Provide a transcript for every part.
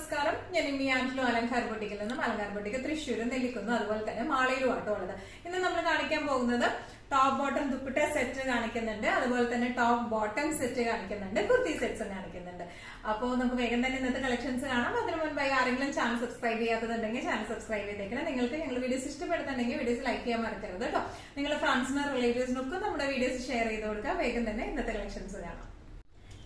നമസ്കാരം. ഞാൻ ഇനി ആൻഡ്ലോ അലങ്കാർ ബൊട്ടിക്കിൽ നിന്നും അലങ്കാർ ബൊട്ടിക്ക് തൃശ്ശൂരും നെല്ലിക്കുന്നു അതുപോലെ തന്നെ മാളയിലും ആട്ടോ ഉള്ളത്. ഇന്ന് നമ്മൾ കാണിക്കാൻ പോകുന്നത് ടോപ്പ് ബോട്ടം ദുപ്പട്ട സെറ്റ് കാണിക്കുന്നുണ്ട്, അതുപോലെ തന്നെ ടോപ്പ് ബോട്ടം സെറ്റ് കാണിക്കുന്നുണ്ട്, കുർത്തി സെറ്റ്സും കാണിക്കുന്നുണ്ട്. അപ്പോൾ നമുക്ക് വേഗം തന്നെ ഇന്നത്തെ കളക്ഷൻസ് കാണാം. അതിന് മുൻപായി ആരെങ്കിലും ചാനൽ സബ്സ്ക്രൈബ് ചെയ്യാത്തതുണ്ടെങ്കിൽ ചാനൽ സബ്സ്ക്രൈബ് ചെയ്തേക്കണം. നിങ്ങൾക്ക് ഞങ്ങൾ വീഡിയോസ് ഇഷ്ടപ്പെടുന്നുണ്ടെങ്കിൽ വീഡിയോസ് ലൈക്ക് ചെയ്യാൻ മറക്കരുത് കേട്ടോ. നിങ്ങളുടെ ഫ്രണ്ട്സിനും റിലേറ്റീവ്സിനൊക്കെ നമ്മുടെ വീഡിയോസ് ഷെയർ ചെയ്ത് കൊടുക്കുക. വേഗം തന്നെ ഇന്നത്തെ കളക്ഷൻസ് കാണാം.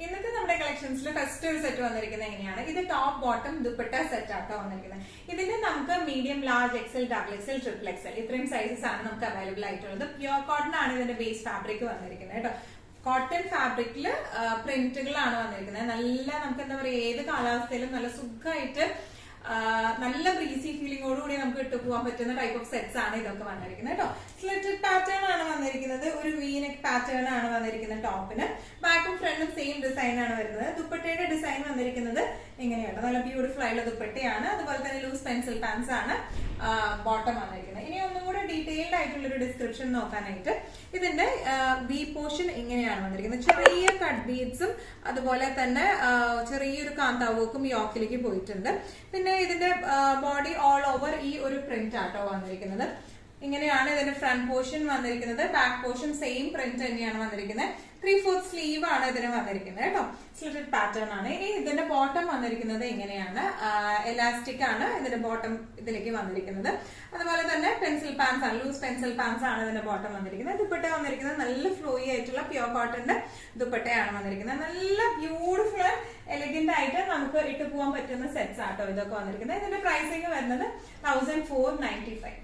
ഇന്നത്തെ നമ്മുടെ കളക്ഷൻസിൽ ഫസ്റ്റ് ഒരു സെറ്റ് വന്നിരിക്കുന്നത് എങ്ങനെയാണ്? ഇത് ടോപ്പ് ബോട്ടം ദുപ്പട്ട സെറ്റ് ആട്ടോ വന്നിരിക്കുന്നത്. ഇതിന്റെ നമുക്ക് medium, large, XL, double XL, triple XL ഇത്രയും സൈസസ് ആണ് നമുക്ക് അവൈലബിൾ ആയിട്ടുള്ളത്. പ്യുവർ കോട്ടൺ ആണ് ഇതിന്റെ ബേസ് ഫാബ്രിക് വന്നിരിക്കുന്നത് കേട്ടോ. കോട്ടൺ ഫാബ്രിക്കില് പ്രിന്റുകളാണ് വന്നിരിക്കുന്നത്. നല്ല നമുക്ക് എന്താ പറയുക, ഏത് കാലാവസ്ഥയിലും നല്ല സുഖമായിട്ട് നല്ല ബ്രീസി ഫീലിംഗോടുകൂടി നമുക്ക് ഇട്ട് പോകാൻ പറ്റുന്ന ടൈപ്പ് ഓഫ് സെറ്റ്സ് ആണ് ഇതൊക്കെ വന്നിരിക്കുന്നത് കേട്ടോ. സ്ലിറ്റഡ് പാറ്റേൺ ആണ് വന്നിരിക്കുന്നത്. ഒരു വീനെക്ക് പാറ്റേൺ ആണ് വന്നിരിക്കുന്നത് ടോപ്പിന്. ബാക്കും ഫ്രണ്ടും സെയിം ഡിസൈൻ ആണ് വരുന്നത്. ദുപ്പട്ടയുടെ ഡിസൈൻ വന്നിരിക്കുന്നത് ഇങ്ങനെയാണ്. നല്ല ബ്യൂട്ടിഫുൾ ആയിട്ടുള്ള ദുപ്പട്ടയാണ്. അതുപോലെ തന്നെ ലൂസ് പെൻസിൽ പാൻസ് ആണ് ബോട്ടം വന്നിരിക്കുന്നത്. ഇനി ഒന്നും കൂടെ ഡീറ്റെയിൽഡ് ആയിട്ടുള്ള ഒരു ഡിസ്ക്രിപ്ഷൻ നോക്കാനായിട്ട് ഇതിന്റെ ബി പോർഷൻ ഇങ്ങനെയാണ് വന്നിരിക്കുന്നത്. ചെറിയ കട്ട് ബീഡ്സും അതുപോലെ തന്നെ ചെറിയൊരു കാന്താവോക്കും യോക്കിലേക്ക് പോയിട്ടുണ്ട്. പിന്നെ ഇതിന്റെ ബോഡി ഓൾ ഓവർ ഈ ഒരു പ്രിന്റ് ആട്ടോ വന്നിരിക്കുന്നത്. ഇങ്ങനെയാണ് ഇതിന്റെ ഫ്രണ്ട് പോർഷൻ വന്നിരിക്കുന്നത്. ബാക്ക് പോർഷൻ സെയിം പ്രിന്റ് തന്നെയാണ് വന്നിരിക്കുന്നത്. 3/4 സ്ലീവ് ആണ് ഇതിന് വന്നിരിക്കുന്നത് കേട്ടോ. സ്ലിറ്റഡ് പാറ്റേൺ ആണ്. ഇനി ഇതിന്റെ ബോട്ടം വന്നിരിക്കുന്നത് ഇങ്ങനെയാണ്. എലാസ്റ്റിക് ആണ് ഇതിന്റെ ബോട്ടം ഇതിലേക്ക് വന്നിരിക്കുന്നത്. അതുപോലെ തന്നെ പെൻസിൽ പാൻസ് ആണ്, ലൂസ് പെൻസിൽ പാൻസ് ആണ് ഇതിന്റെ ബോട്ടം വന്നിരിക്കുന്നത്. ദുപ്പട്ട വന്നിരിക്കുന്നത് നല്ല ഫ്ലോയി ആയിട്ടുള്ള പ്യുവർ കോട്ടന്റെ ദുപ്പട്ടയാണ് വന്നിരിക്കുന്നത്. നല്ല ബ്യൂട്ടിഫുൾ എലഗന്റ് ആയിട്ട് നമുക്ക് ഇട്ട് പോകാൻ പറ്റുന്ന സെറ്റ്സ് ആട്ടോ ഇതൊക്കെ വന്നിരിക്കുന്നത്. ഇതിന്റെ പ്രൈസിങ് വരുന്നത് 1495.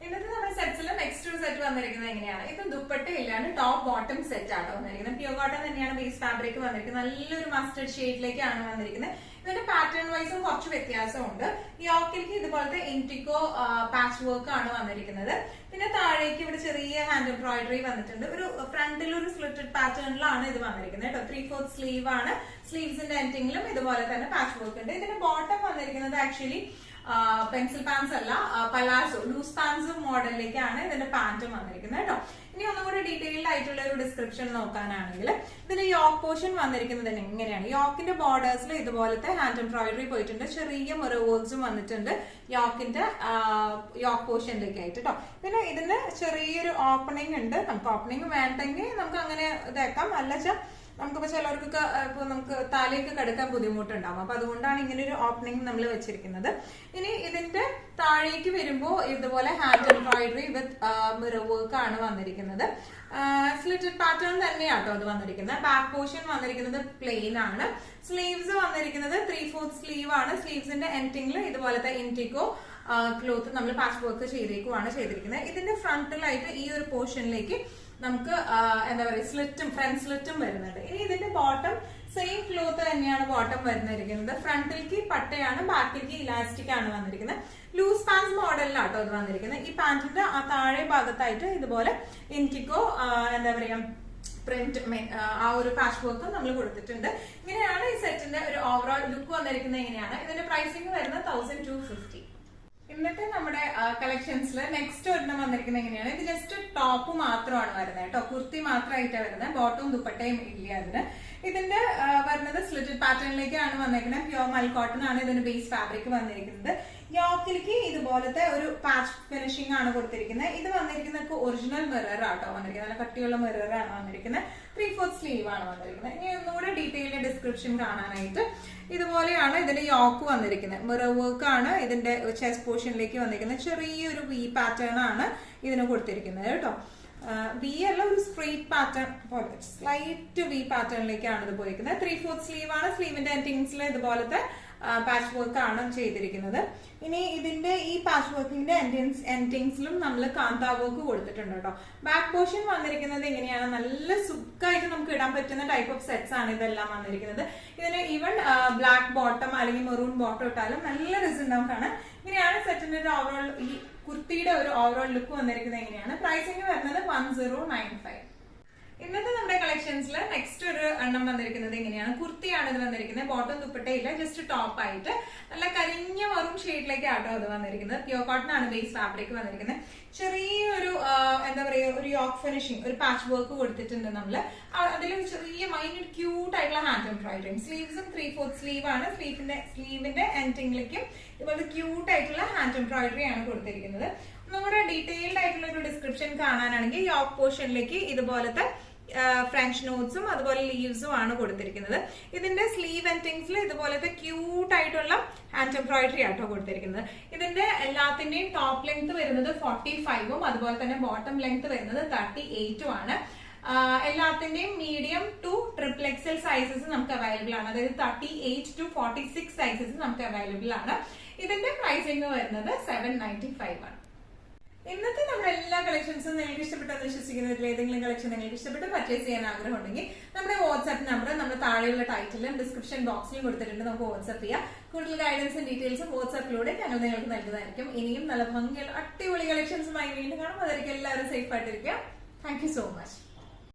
ഇന്നത്തെ നമ്മുടെ സെറ്റ്സിൽ നെക്സ്റ്റ് ഒരു സെറ്റ് വന്നിരിക്കുന്നത് എങ്ങനെയാണ്? ഇത് ദുപ്പട്ട ഇല്ലാണ്ട് ടോപ്പ് ബോട്ടം സെറ്റ് ആട്ടോ വന്നിരിക്കുന്നത്. പ്യുവർ കോട്ടൺ തന്നെയാണ് ബേസ് ഫാബ്രിക് വന്നിരിക്കുന്നത്. നല്ലൊരു മസ്റ്റർഡ് ഷെയ്ഡിലേക്കാണ് വന്നിരിക്കുന്നത്. ഇതിന്റെ പാറ്റേൺ വൈസും കുറച്ച് വ്യത്യാസമുണ്ട്. യോക്കിലേക്ക് ഇതുപോലത്തെ ഇൻറ്റിക്കോ പാച്ച് വർക്ക് ആണ് വന്നിരിക്കുന്നത്. പിന്നെ താഴേക്ക് ഇവിടെ ചെറിയ ഹാൻഡ് എംബ്രോയിഡറി വന്നിട്ടുണ്ട്. ഒരു ഫ്രണ്ടിൽ ഒരു സ്ലിറ്റഡ് പാറ്റേണിലാണ് ഇത് വന്നിരിക്കുന്നത് കേട്ടോ. 3/4 സ്ലീവ് ആണ്. സ്ലീവ്സിന്റെ എൻഡിങ്ങിലും ഇതുപോലെ തന്നെ പാച്ച് വർക്ക് ഉണ്ട്. ഇതിന്റെ ബോട്ടം വന്നിരിക്കുന്നത് ആക്ച്വലി പെൻസിൽ പാൻസ് അല്ല, പലാസോ ലൂസ് പാൻസ് മോഡലിലേക്കാണ് ഇതിന്റെ പാന്റും വന്നിരിക്കുന്നത് കേട്ടോ. ഇനി ഒന്നുകൂടി ഡീറ്റെയിൽഡ് ആയിട്ടുള്ള ഒരു ഡിസ്ക്രിപ്ഷൻ നോക്കാനാണെങ്കിൽ ഇതിന്റെ യോക്ക് പോർഷൻ വന്നിരിക്കുന്നത് എങ്ങനെയാണ്? യോക്കിന്റെ ബോർഡേഴ്സിൽ ഇതുപോലത്തെ ഹാൻഡ് എംബ്രോയിഡറി പോയിട്ടുണ്ട്. ചെറിയ മിറർ വർക്ക്സും വന്നിട്ടുണ്ട് യോക്കിന്റെ യോക്ക് പോർഷനിലേക്ക് ആയിട്ട് കേട്ടോ. പിന്നെ ഇതിന് ചെറിയൊരു ഓപ്പണിംഗ് ഉണ്ട്. നമുക്ക് ഓപ്പണിംഗ് വേണ്ടെങ്കിൽ നമുക്ക് അങ്ങനെ ഇതാക്കാം. അല്ല നമുക്കിപ്പോ ചിലവർക്കൊക്കെ ഇപ്പൊ നമുക്ക് താലേക്ക് കിടക്കാൻ ബുദ്ധിമുട്ടുണ്ടാവും. അപ്പൊ അതുകൊണ്ടാണ് ഇങ്ങനെ ഒരു ഓപ്പണിംഗ് നമ്മൾ വെച്ചിരിക്കുന്നത്. ഇനി ഇതിന്റെ താഴേക്ക് വരുമ്പോ ഇതുപോലെ ഹാൻഡ് എംബ്രോയിഡറി വിത്ത് മിറർ വർക്ക് ആണ് വന്നിരിക്കുന്നത്. സ്ലിറ്റഡ് പാറ്റേൺ തന്നെയാട്ടോ അത് വന്നിരിക്കുന്നത്. ബാക്ക് പോർഷൻ വന്നിരിക്കുന്നത് പ്ലെയിൻ ആണ്. സ്ലീവ്സ് വന്നിരിക്കുന്നത് 3/4 സ്ലീവ് ആണ്. സ്ലീവ്സിന്റെ എൻഡിങ്ങിൽ ഇതുപോലത്തെ ഇൻറ്റിക്കോ ക്ലോത്ത് നമ്മൾ പാച്ച് വർക്ക് ചെയ്തിരിക്കുന്നത്. ഇതിന്റെ ഫ്രണ്ടിലായിട്ട് ഈ ഒരു പോർഷനിലേക്ക് നമുക്ക് എന്താ പറയുക സ്ലിറ്റും ഫ്രണ്ട് സ്ലിറ്റും വരുന്നുണ്ട്. ഇനി ഇതിന്റെ ബോട്ടം സെയിം ക്ലോത്ത് തന്നെയാണ് ബോട്ടം വരുന്നിരിക്കുന്നത്. ഫ്രണ്ടിലേക്ക് പട്ടയാണ്, ബാക്കിലേക്ക് ഇലാസ്റ്റിക് ആണ് വന്നിരിക്കുന്നത്. ലൂസ് പാൻസ് മോഡലിലാട്ടോ ഇത് വന്നിരിക്കുന്നത്. ഈ പാന്റിന്റെ ആ താഴെ ഭാഗത്തായിട്ട് ഇതുപോലെ ഇൻറ്റിക്കോ എന്താ പറയാ പ്രിന്റ് ആ ഒരു പാച്ച് വർക്ക് നമ്മൾ കൊടുത്തിട്ടുണ്ട്. ഇങ്ങനെയാണ് ഈ സെറ്റിന്റെ ഒരു ഓവറോൾ ലുക്ക് വന്നിരിക്കുന്നത്. എങ്ങനെയാണ് ഇതിന്റെ പ്രൈസിംഗ് വരുന്നത് 1250. ഇന്നത്തെ നമ്മുടെ കളക്ഷൻസിൽ നെക്സ്റ്റ് ഒരെണ്ണം വന്നിരിക്കുന്നത് എങ്ങനെയാണ്? ഇത് ജസ്റ്റ് ടോപ്പ് മാത്രമാണ് വരുന്നത് കേട്ടോ. കുർത്തി മാത്രമായിട്ടാണ് വരുന്നത്. ബോട്ടവും ദുപ്പട്ടയും ഇല്ല അതിന്. ഇതിന്റെ വരുന്നത് സ്ലിറ്റഡ് പാറ്റേണിലേക്കാണ് വന്നിരിക്കുന്നത്. പ്യുവർ മൽ കോട്ടൺ ആണ് ഇതിന്റെ ബേസ് ഫാബ്രിക് വന്നിരിക്കുന്നത്. യോക്കിലേക്ക് ഇതുപോലത്തെ ഒരു പാച്ച് ഫിനിഷിംഗ് ആണ് കൊടുത്തിരിക്കുന്നത്. ഇത് വന്നിരിക്കുന്നത് ഒറിജിനൽ മിറർ ആട്ടോ വന്നിരിക്കുന്നത്. നല്ല കട്ടിയുള്ള മിറർ ആണ് വന്നിരിക്കുന്നത്. 3/4 സ്ലീവ് ആണ് വന്നിരിക്കുന്നത്. ഇനി ഒന്നുകൂടെ ഡീറ്റെയിൽഡ് ഡിസ്ക്രിപ്ഷൻ കാണാനായിട്ട് ഇതുപോലെയാണ് ഇതിന്റെ യോക്ക് വന്നിരിക്കുന്നത്. മിറർ വർക്ക് ആണ് ഇതിന്റെ ചെസ്റ്റ് പോർഷനിലേക്ക് വന്നിരിക്കുന്നത്. ചെറിയൊരു വി പാറ്റേൺ ആണ് ഇതിന് കൊടുത്തിരിക്കുന്നത് കേട്ടോ. വി അല്ല, ഒരു സ്ട്രെയിറ്റ് പാറ്റേൺ പോലെ സ്ലൈറ്റ് വി പാറ്റേണിലേക്കാണ് ഇത് പോയിരിക്കുന്നത്. 3/4 സ്ലീവ് ആണ്. സ്ലീവിന്റെ എൻഡിങ്സിൽ ഇതുപോലത്തെ പാച്ച് വർക്ക് ആണ് ചെയ്തിരിക്കുന്നത്. ഇനി ഇതിന്റെ ഈ പാച്ച് വർക്കിന്റെ എൻഡിങ്സിലും നമ്മൾ കാന്താ വർക്ക് കൊടുത്തിട്ടുണ്ട് കേട്ടോ. ബാക്ക് പോർഷൻ വന്നിരിക്കുന്നത് ഇങ്ങനെയാണ്. നല്ല സുഖമായിട്ട് നമുക്ക് ഇടാൻ പറ്റുന്ന ടൈപ്പ് ഓഫ് സെറ്റ്സ് ആണ് ഇതെല്ലാം വന്നിരിക്കുന്നത്. ഇതിന് ഈവൻ ബ്ലാക്ക് ബോട്ടം അല്ലെങ്കിൽ മെറൂൺ ബോട്ടം ഇട്ടാലും നല്ല റിസൾട്ട് കാണാൻ. ഇങ്ങനെയാണ് സെറ്റിന്റെ ഒരു ഓവറോൾ ഈ കുർത്തിയുടെ ഒരു ഓവറോൾ ലുക്ക് വന്നിരിക്കുന്നത്. എങ്ങനെയാണ് പ്രൈസിംഗ് വരുന്നത് 1095. ഇന്നത്തെ നമ്മുടെ കളക്ഷൻസിൽ നെക്സ്റ്റ് ഒരു എണ്ണം വന്നിരിക്കുന്നത് ഇങ്ങനെയാണ്. കുർത്തിയാണ് ഇത് വന്നിരിക്കുന്നത്. ബോട്ടം ദുപ്പട്ടയില്ല, ജസ്റ്റ് ടോപ്പ് ആയിട്ട് നല്ല കരിഞ്ഞ മറും ഷെയ്ഡിലേക്ക് ആട്ടോ അത് വന്നിരിക്കുന്നത്. പ്യൂർ കോട്ടൺ ആണ് ബേസ് ഫാബ്രിക് വന്നിരിക്കുന്നത്. ചെറിയൊരു എന്താ പറയുക, ഒരു യോക്ക് ഫിനിഷിംഗ്, ഒരു പാച്ച് വർക്ക് കൊടുത്തിട്ടുണ്ട് നമ്മള്. അതിൽ ചെറിയ മൈന്യൂട്ട് ക്യൂട്ട് ആയിട്ടുള്ള ഹാൻഡ് എംബ്രോയിഡറിങ്. സ്ലീവ്സും 3/4 സ്ലീവ് ആണ്. സ്ലീവിന്റെ എൻഡിങ്ങിലേക്കും ഇതുപോലെ ക്യൂട്ട് ആയിട്ടുള്ള ഹാൻഡ് എംബ്രോയിഡറി ആണ് കൊടുത്തിരിക്കുന്നത്. നമ്മുടെ ഡീറ്റെയിൽഡ് ആയിട്ടുള്ള ഒരു ഡിസ്ക്രിപ്ഷൻ കാണാനാണെങ്കിൽ യോക്ക് പോർഷനിലേക്ക് ഇതുപോലത്തെ ഫ്രഞ്ച് നോട്ട്സും അതുപോലെ ലീവ്സും ആണ് കൊടുത്തിരിക്കുന്നത്. ഇതിന്റെ സ്ലീവ് എൻഡിങ്സിൽ ഇതുപോലത്തെ ക്യൂട്ട് ആയിട്ടുള്ള ഹാൻഡ് എംബ്രോയിഡറി ആട്ടോ കൊടുത്തിരിക്കുന്നത്. ഇതിന്റെ എല്ലാത്തിന്റെയും ടോപ്പ് ലെങ്ത് വരുന്നത് 45ഉം അതുപോലെ തന്നെ ബോട്ടം ലെങ്ത് വരുന്നത് 38ഉം ആണ്. എല്ലാത്തിന്റെയും medium two triple XL sizes നമുക്ക് അവൈലബിൾ ആണ്. അതായത് 38 to 46 സൈസസ് നമുക്ക് അവൈലബിൾ ആണ്. ഇതിന്റെ പ്രൈസിംഗ് വരുന്നത് 795 ആണ്. ഇന്നത്തെ നമ്മുടെ എല്ലാ കളക്ഷൻസും നിങ്ങൾക്ക് ഇഷ്ടപ്പെട്ടെന്ന് വിശ്വസിക്കുന്നതിൽ ഏതെങ്കിലും കളക്ഷൻ നിങ്ങൾക്ക് ഇഷ്ടപ്പെട്ട് പർച്ചേസ് ചെയ്യാൻ ആഗ്രഹം ഉണ്ടെങ്കിൽ നമ്മുടെ വാട്സ്ആപ്പ് നമ്പർ നമ്മുടെ താഴെയുള്ള ടൈറ്റിലും ഡിസ്ക്രിപ്ഷൻ ബോക്സിലും കൊടുത്തിട്ടുണ്ട്. നമുക്ക് വാട്സ്ആപ്പ് ചെയ്യാം. കൂടുതൽ ഗൈഡൻസും ഡീറ്റെയിൽസും വാട്സ്ആപ്പിലൂടെ ഞങ്ങൾ നിങ്ങൾക്ക് നൽകുന്നതായിരിക്കും. ഇനിയും നല്ല ഭംഗിയുള്ള അടിപൊളി കളക്ഷൻസുമായി വീണ്ടും കാണും. അതായിരിക്കും എല്ലാവരും സേഫ് ആയിട്ടിരിക്കുക. Thank you so much.